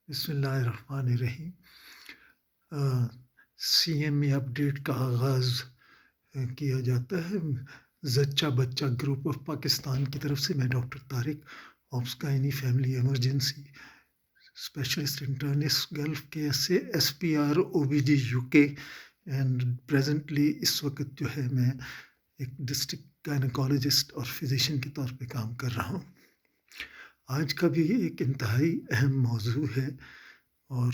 بسم اللہ الرحمن الرحیم۔ سی ایم ای اپڈیٹ کا آغاز کیا جاتا ہے زچہ بچہ گروپ آف پاکستان کی طرف سے۔ میں doctor Tariq, obs gynae family emergency specialist internist Gulf کے S P R O B D U K, and presently اس وقت جو ہے میں ایک ڈسٹرکٹ گائنیکالوجسٹ اور فزیشین کے طور پہ کام کر رہا ہوں۔ آج کا بھی ایک انتہائی اہم موضوع ہے اور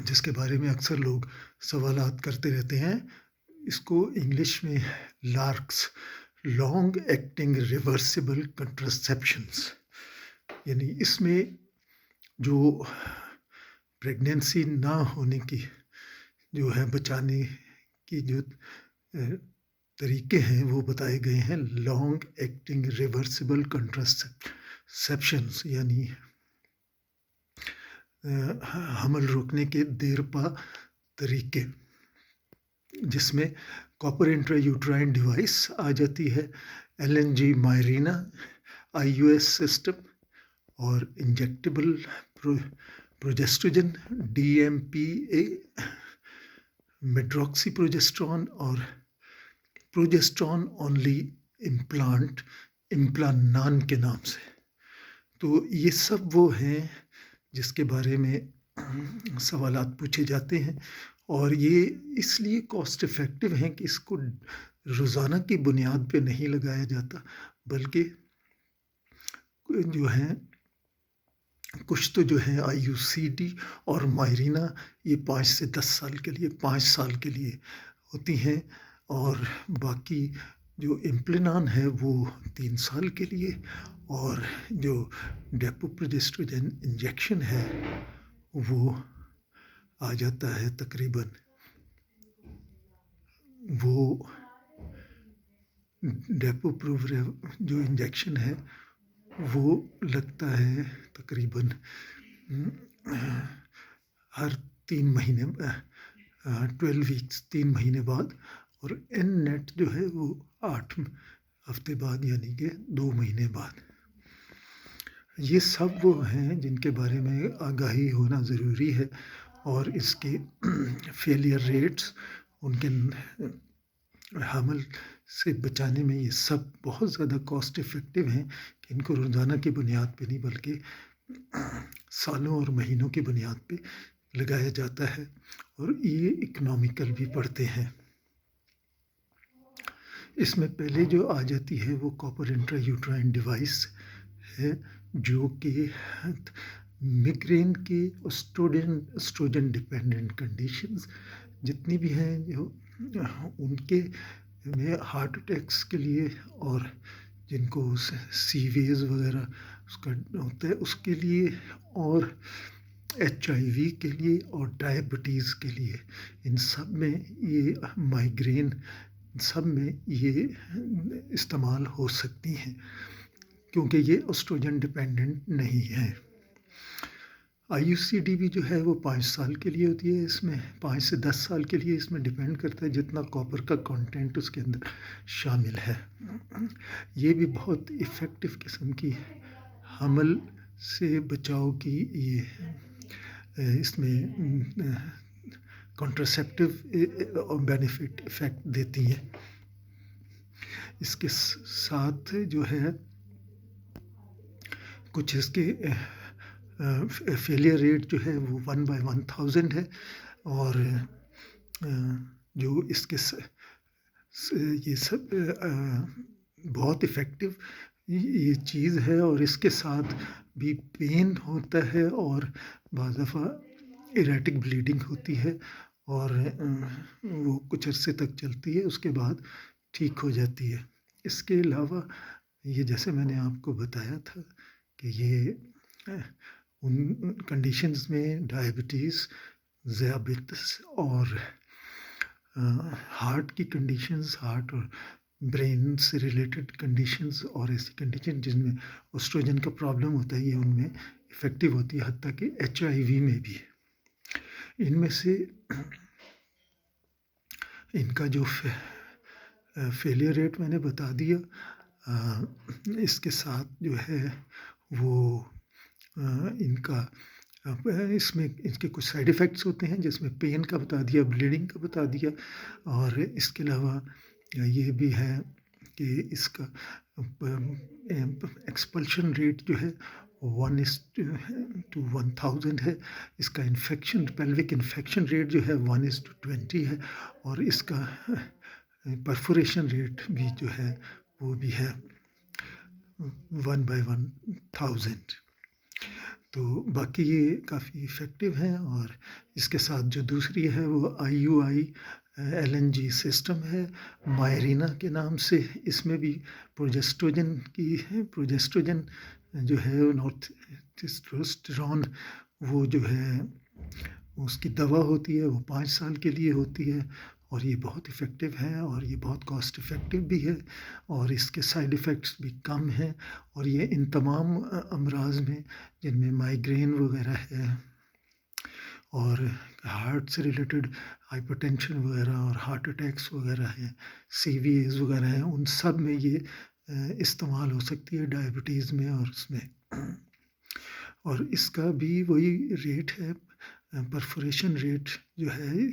جس کے بارے میں اکثر لوگ سوالات کرتے رہتے ہیں۔ اس کو انگلش میں لارکس، لانگ ایکٹنگ ریورسیبل کنٹراسیپشنس، یعنی اس میں جو پریگنینسی نہ ہونے کی جو ہے بچانے کی جو طریقے ہیں وہ بتائے گئے ہیں۔ لانگ ایکٹنگ ریورسیبل کنٹراسیپشنس یعنی حمل روکنے کے دیر پا طریقے، جس میں کاپر انٹرا یوٹرائن ڈیوائس آ جاتی ہے، ایل این جی مائرینا، آئی یو ایس سسٹم اور انجیکٹیبل پروجیسٹروجن، ڈی ایم پی اے، میٹروکسی پروجیسٹرون اور پروجیسٹرون اونلی امپلانان کے نام سے۔ تو یہ سب وہ ہیں جس کے بارے میں سوالات پوچھے جاتے ہیں، اور یہ اس لیے کاسٹ افیکٹو ہیں کہ اس کو روزانہ کی بنیاد پہ نہیں لگایا جاتا، بلکہ جو ہیں کچھ تو جو ہے آئی یو سی ڈی اور مائرینا، یہ 5 سال کے لیے ہوتی ہیں، اور باقی جو امپلنان ہے وہ 3 سال کے لیے، اور جو ڈیپو پروجیسٹروجن انجیکشن ہے وہ آ جاتا ہے تقریباً، وہ ڈیپو جو انجیکشن ہے وہ لگتا ہے تقریباً ہر 3 مہینے 12 ویکس 3 مہینے بعد، اور این نیٹ جو ہے وہ 8 ہفتے بعد، یعنی کہ 2 مہینے بعد۔ یہ سب وہ ہیں جن کے بارے میں آگاہی ہونا ضروری ہے، اور اس کے فیلئر ریٹس، ان کے حمل سے بچانے میں یہ سب بہت زیادہ کاسٹ افیکٹو ہیں کہ ان کو روزانہ کی بنیاد پہ نہیں بلکہ سالوں اور مہینوں کی بنیاد پہ لگایا جاتا ہے، اور یہ اکنامیکل بھی پڑتے ہیں۔ اس میں پہلے جو آ جاتی ہے وہ کاپر انٹرا یوٹرائن ڈیوائس ہے، جو کہ میگرین کے اسٹروجن ڈیپینڈنٹ کنڈیشنز جتنی بھی ہیں، جو ان کے میں ہارٹ اٹیکس کے لیے، اور جن کو سی ویز وغیرہ اس کا ہوتا ہے اس کے لیے، اور ایچ آئی وی کے لیے، اور ڈائبٹیز کے لیے، ان سب میں یہ مائیگرین سب میں یہ استعمال ہو سکتی ہیں، کیونکہ یہ اسٹروجن ڈیپینڈنٹ نہیں ہے۔ آئی یو سی ڈی بھی جو ہے وہ 5 سال کے لیے ہوتی ہے، اس میں 5 سے 10 سال کے لیے، اس میں ڈیپینڈ کرتا ہے جتنا کاپر کا کانٹینٹ اس کے اندر شامل ہے۔ یہ بھی بہت افیکٹو قسم کی حمل سے بچاؤ کی یہ اس میں کنٹراسیپٹیو بینیفٹ افیکٹ دیتی ہیں۔ اس کے ساتھ جو ہے کچھ اس کے فیلئر ریٹ جو ہے وہ 1/1000 ہے، اور جو اس کے یہ سب بہت افیکٹو یہ چیز ہے، اور اس کے ساتھ بھی پین ہوتا ہے، اور بعض دفعہ ایریٹک بلیڈنگ ہوتی ہے، اور وہ کچھ عرصے تک چلتی ہے، اس کے بعد ٹھیک ہو جاتی ہے۔ اس کے علاوہ یہ جیسے میں نے آپ کو بتایا تھا کہ یہ ان کنڈیشنز میں ڈائبٹیز، ذیابیطس اور ہارٹ کی کنڈیشنز، ہارٹ اور برین سے ریلیٹڈ کنڈیشنز، اور ایسی کنڈیشن جن میں اسٹروجن کا پرابلم ہوتا ہے، یہ ان میں افیکٹو ہوتی ہے، حتیٰ کہ ایچ آئی وی میں بھی۔ ان میں سے ان کا جو فیلئر ریٹ میں نے بتا دیا، اس کے ساتھ جو ہے وہ ان کا اس میں اس کے کچھ سائیڈ ایفیکٹس ہوتے ہیں، جس میں پین کا بتا دیا، بلیڈنگ کا بتا دیا، اور اس کے علاوہ یہ بھی ہے کہ اس کا ایکسپلشن ریٹ جو ہے 1:1000 ہے. اس کا انفیکشن پیلوک انفیکشن ریٹ جو ہے 1:20 ہے، اور اس کا پرفوریشن ریٹ بھی جو ہے وہ بھی ہے 1/1000. تو باقی یہ کافی افیکٹو ہیں. اور اس کے ساتھ جو دوسری ہے وہ IUI-LNG سسٹم ہے، مائرینا کے نام سے. اس میں بھی پروجسٹوجن کی ہے، پروجسٹوجن جو ہے نارتھ ٹیسٹوسٹیرون، وہ جو ہے اس کی دوا ہوتی ہے، وہ 5 سال کے لیے ہوتی ہے، اور یہ بہت افیکٹو ہے، اور یہ بہت کاسٹ افیکٹو بھی ہے، اور اس کے سائیڈ ایفیکٹس بھی کم ہیں. اور یہ ان تمام امراض میں، جن میں مائیگرین وغیرہ ہے، اور ہارٹ سے ریلیٹڈ ہائپر ٹینشن وغیرہ اور ہارٹ اٹیکس وغیرہ ہیں، CVAs وغیرہ ہیں، ان سب میں یہ استعمال ہو سکتی ہے، ڈائبٹیز میں اور اس میں. اور اس کا بھی وہی ریٹ ہے، پرفوریشن ریٹ جو ہے،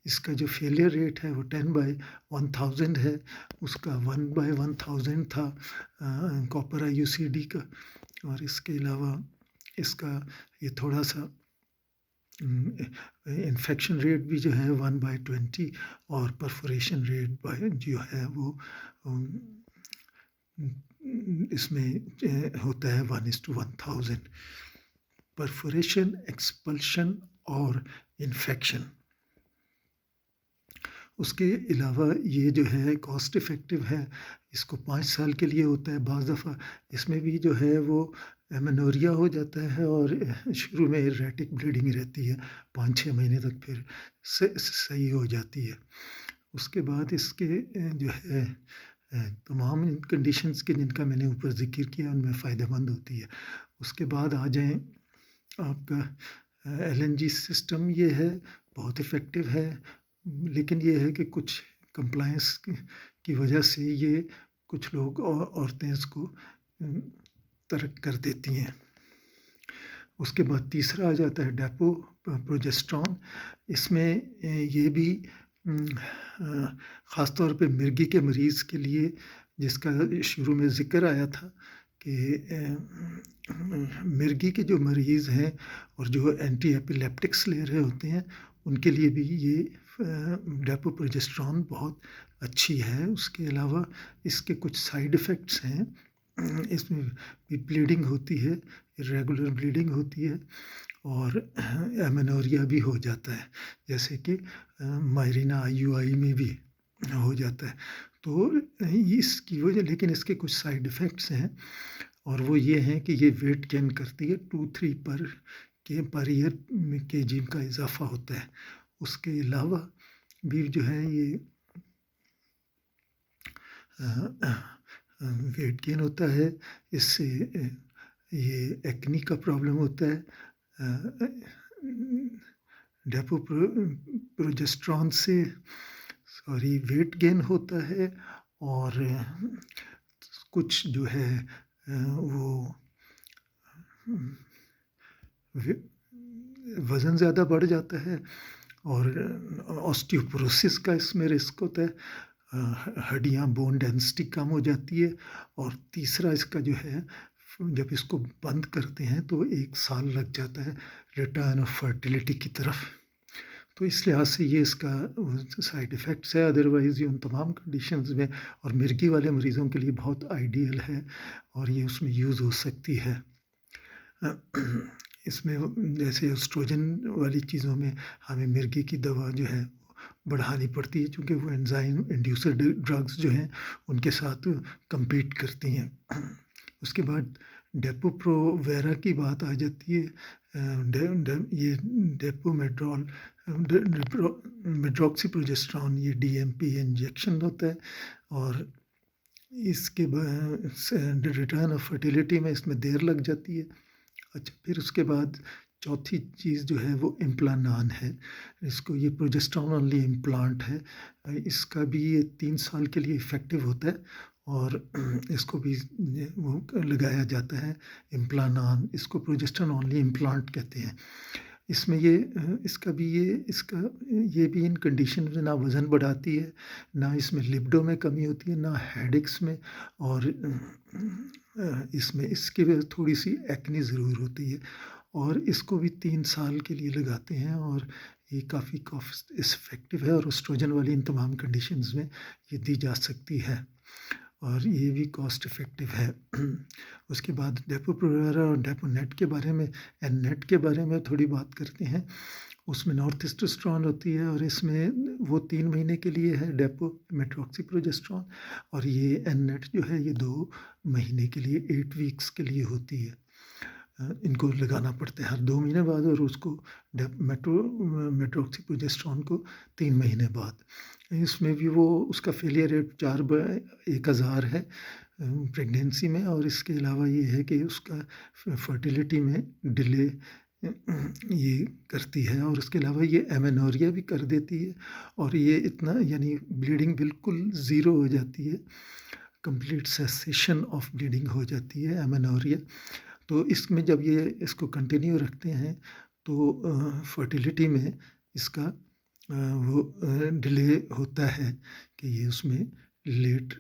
اس کا جو فیلئر ریٹ ہے وہ 10/1000 ہے. اس کا 1/1000 تھا کاپر IUCD کا. اور اس کے علاوہ اس کا یہ تھوڑا سا انفیکشن ریٹ بھی جو ہے 1/20، اور پرفوریشن ریٹ جو ہے وہ اس میں ہوتا ہے 1:1000. پرفوریشن، ایکسپلشن اور انفیکشن. اس کے علاوہ یہ جو ہے کاسٹ افیکٹو ہے، اس کو 5 سال کے لیے ہوتا ہے. بعض دفعہ اس میں بھی جو ہے وہ ایمنوریا ہو جاتا ہے، اور شروع میں ریٹک بلیڈنگ رہتی ہے 5-6 مہینے تک، پھر صحیح ہو جاتی ہے. اس کے بعد اس کے جو ہے تمام کنڈیشنز کے جن کا میں نے اوپر ذکر کیا، ان میں فائدہ مند ہوتی ہے. اس کے بعد آ جائیں آپ کا LNG سسٹم. یہ ہے بہت افیکٹو ہے، لیکن یہ ہے کہ کچھ کمپلائنس کی وجہ سے یہ کچھ لوگ اور عورتیں اس کو ترک کر دیتی ہیں. اس کے بعد تیسرا آ جاتا ہے ڈیپو پروجسٹرون. اس میں یہ بھی خاص طور پہ مرگی کے مریض کے لیے، جس کا شروع میں ذکر آیا تھا کہ مرگی کے جو مریض ہیں اور جو اینٹی ایپیلیپٹکس لے رہے ہوتے ہیں، ان کے لیے بھی یہ ڈیپو پروجسٹرون بہت اچھی ہے. اس کے علاوہ اس کے کچھ سائیڈ ایفیکٹس ہیں. اس میں بھی بلیڈنگ ہوتی ہے، ریگولر بلیڈنگ ہوتی ہے، اور ایمنوریا بھی ہو جاتا ہے، جیسے کہ مائرینا IUI میں بھی ہو جاتا ہے. تو اس کی وجہ، لیکن اس کے کچھ سائیڈ ایفیکٹس ہیں، اور وہ یہ ہیں کہ یہ ویٹ گین کرتی ہے، 2-3 پر ایئر kg کا اضافہ ہوتا ہے. اس کے علاوہ بھی جو ہے یہ ویٹ گین ہوتا ہے. اس سے یہ ایکنی کا پرابلم ہوتا ہے. ڈیپو پروجسٹرون سے ویٹ گین ہوتا ہے، اور کچھ جو ہے وہ وزن زیادہ بڑھ جاتا ہے، اور آسٹیوپروسس کا اس میں رسک ہوتا ہے. ہڈیاں، بون ڈینسٹی کم ہو جاتی ہے. اور تیسرا اس کا جو ہے، جب اس کو بند کرتے ہیں تو 1 سال لگ جاتا ہے ریٹرن آف فرٹیلیٹی کی طرف. تو اس لحاظ سے یہ اس کا سائیڈ ایفیکٹس ہے. ادروائز یہ ان تمام کنڈیشنز میں اور مرگی والے مریضوں کے لیے بہت آئیڈیل ہے، اور یہ اس میں یوز ہو سکتی ہے. اس میں جیسے اسٹروجن والی چیزوں میں ہمیں مرگی کی دوا جو ہے بڑھانی پڑتی ہے، چونکہ وہ انزائم انڈیوسر ڈرگز جو ہیں ان کے ساتھ کمپیٹ کرتی ہیں. اس کے بعد ڈیپو پرو ویرا کی بات آ جاتی ہے. یہ ڈیپو میڈروکسی پروجسٹرون، یہ DMP انجیکشن ہوتا ہے، اور اس کے ریٹرن آف فرٹیلیٹی میں اس میں دیر لگ جاتی ہے. اچھا، پھر اس کے بعد چوتھی چیز جو ہے وہ امپلانان ہے. اس کو یہ پروجسٹرون اونلی امپلانٹ ہے. اس کا بھی یہ 3 سال کے لیے افیکٹو ہوتا ہے، اور اس کو بھی وہ لگایا جاتا ہے امپلانان، اس کو پروجسٹرون اونلی امپلانٹ کہتے ہیں۔ اس میں اس کا بھی ان کنڈیشن میں نہ وزن بڑھاتی ہے، نہ اس میں لبڈو میں کمی ہوتی ہے، نہ ہیڈکس میں، اور اس کی وجہ تھوڑی سی ایکنی ضرور ہوتی ہے، اور اس کو بھی 3 سال کے لیے لگاتے ہیں، اور یہ کافی افیکٹو ہے، اور اسٹروجن والی ان تمام کنڈیشنز میں یہ دی جا سکتی ہے، اور یہ بھی کاسٹ افیکٹو ہے۔ اس کے بعد ڈیپو پرویرا اور ڈیپو نیٹ کے بارے میں نیٹ کے بارے میں تھوڑی بات کرتے ہیں۔ اس میں نارتھ ایسٹوسٹرون ہوتی ہے، اور اس میں وہ 3 مہینے کے لیے ہے ڈیپو میٹروکسی پروجسٹرون، اور یہ نیٹ جو ہے یہ 2 مہینے کے لیے 8 ویکس کے لیے ہوتی ہے۔ ان کو لگانا پڑتا ہے ہر 2 مہینے بعد، اور اس کو میٹروکسی پروجسٹرون کو 3 مہینے بعد۔ اس میں بھی اس کا فیلئر ریٹ 4/1000 ہے پریگنینسی میں، اور اس کے علاوہ یہ ہے کہ اس کا فرٹیلیٹی میں ڈیلے یہ کرتی ہے، اور اس کے علاوہ یہ ایمینوریا بھی کر دیتی ہے، اور یہ اتنا یعنی بلیڈنگ بالکل زیرو ہو جاتی ہے، کمپلیٹ سیسیشن آف بلیڈنگ ہو جاتی ہے ایمینوریا۔ تو اس میں جب یہ اس کو کنٹینیو رکھتے ہیں تو فرٹیلیٹی میں اس کا وہ ڈیلے ہوتا ہے کہ یہ اس میں لیٹ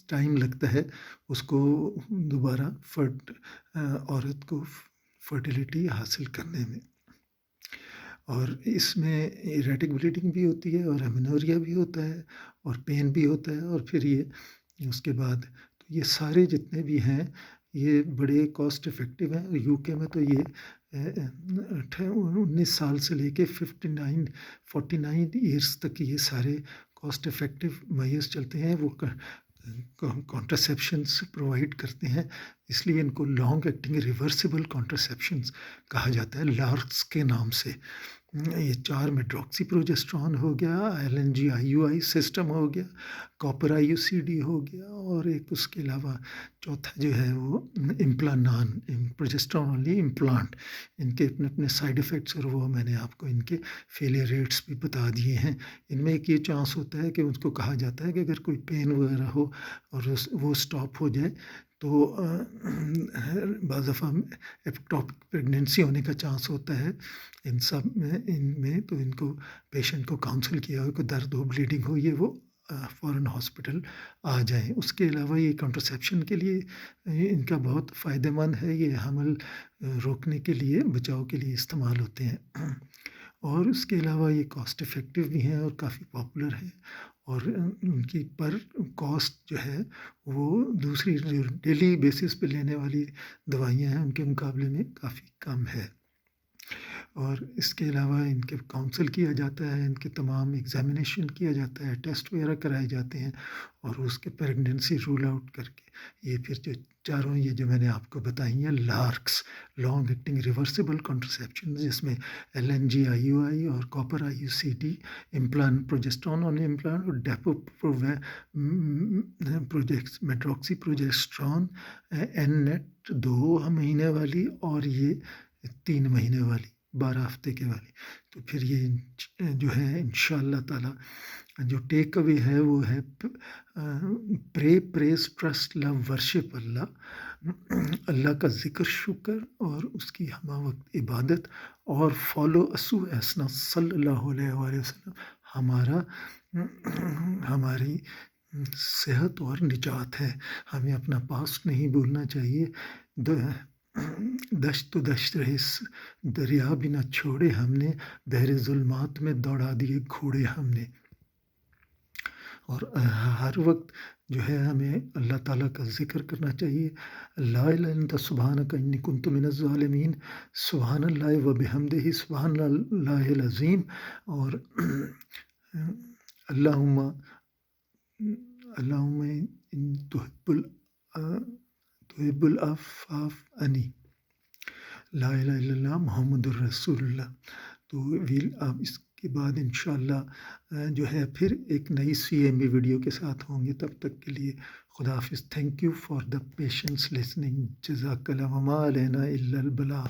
ٹائم لگتا ہے اس کو دوبارہ عورت کو فرٹیلیٹی حاصل کرنے میں، اور اس میں ایریٹک بلیڈنگ بھی ہوتی ہے، اور ایمینوریا بھی ہوتا ہے، اور پین بھی ہوتا ہے، اور پھر یہ اس کے بعد تو یہ سارے جتنے بھی ہیں یہ بڑے کاسٹ افیکٹو ہیں۔ یو کے میں تو یہ 19 سال سے لے کے 49 ایئرس تک یہ سارے کاسٹ افیکٹو میئرز چلتے ہیں، وہ کانٹراسیپشنس پرووائڈ کرتے ہیں، اس لیے ان کو لانگ ایکٹنگ ریورسیبل کانٹراسیپشنس کہا جاتا ہے لارکس کے نام سے۔ یہ 4 میٹروکسی پروجسٹرون ہو گیا، LNG IUI سسٹم ہو گیا، کاپر IUCD ہو گیا، اور ایک اس کے علاوہ چوتھا جو ہے وہ امپلانان پروجسٹرون اونلی امپلانٹ۔ ان کے اپنے سائیڈ افیکٹس، اور وہ میں نے آپ کو ان کے فیلئر ریٹس بھی بتا دیے ہیں۔ ان میں ایک یہ چانس ہوتا ہے کہ اس کو کہا جاتا ہے کہ اگر کوئی پین وغیرہ ہو اور وہ سٹاپ ہو جائے تو بعض دفعہ ایکٹوپک پریگنینسی ہونے کا چانس ہوتا ہے ان میں، تو ان کو پیشنٹ کو کاؤنسل کیا ہو کہ درد ہو، بلیڈنگ ہو، یہ وہ فوراً ہاسپٹل آ جائیں۔ اس کے علاوہ یہ کنٹرسیپشن کے لیے ان کا بہت فائدہ مند ہے، یہ حمل روکنے کے لیے، بچاؤ کے لیے استعمال ہوتے ہیں، اور اس کے علاوہ یہ کاسٹ افیکٹو بھی ہیں اور کافی پاپولر ہیں، اور ان کی پر کاسٹ جو ہے وہ دوسری جو ڈیلی بیسس پہ لینے والی دوائیاں ہیں ان کے مقابلے میں کافی کم ہے۔ اور اس کے علاوہ ان کے کاؤنسل کیا جاتا ہے، ان کے تمام ایگزامینیشن کیا جاتا ہے، ٹیسٹ وغیرہ کرائے جاتے ہیں، اور اس کے پریگنینسی رول آؤٹ کر کے یہ پھر جو چاروں یہ جو میں نے آپ کو بتائی ہیں LARCs long acting reversible contraception, جس میں LNG IUI اور copper IUCD implant progesterone only implant, اور ڈیپو میٹروکسی پروجسٹرون NET 2 مہینے والی، اور یہ 3 مہینے والی 12 ہفتے کے والی۔ تو پھر یہ جو ہے انشاءاللہ تعالی جو ٹیک اوے ہے وہ ہے پریز ٹرسٹ لو ورشپ اللہ کا ذکر، شکر، اور اس کی ہمہ وقت عبادت، اور فالو اسو اسنا صلی اللہ علیہ وآلہ وسلم ہماری صحت اور نجات ہے۔ ہمیں اپنا پاسٹ نہیں بھولنا چاہیے۔ دشت رہے دریا بھی نہ چھوڑے ہم نے، بحر ظلمات میں دوڑا دیے گھوڑے ہم نے، اور ہر وقت جو ہے ہمیں اللہ تعالیٰ کا ذکر کرنا چاہیے۔ لا الہ الا انت سبحانک انی کنت من الظالمین، سبحان اللہ و بحمدہ سبحان اللہ العظیم، اور اللہم ان تحب العفو عنی، لا الہ الا اللہ محمد الرسول اللہ۔ تو آپ اس کے بعد انشاءاللہ جو ہے پھر ایک نئی CME ویڈیو کے ساتھ ہوں گے، تب تک کے لیے خدا حافظ۔ Thank you for the patience listening, جزاک اللہ، وما علینا الا البلاغ۔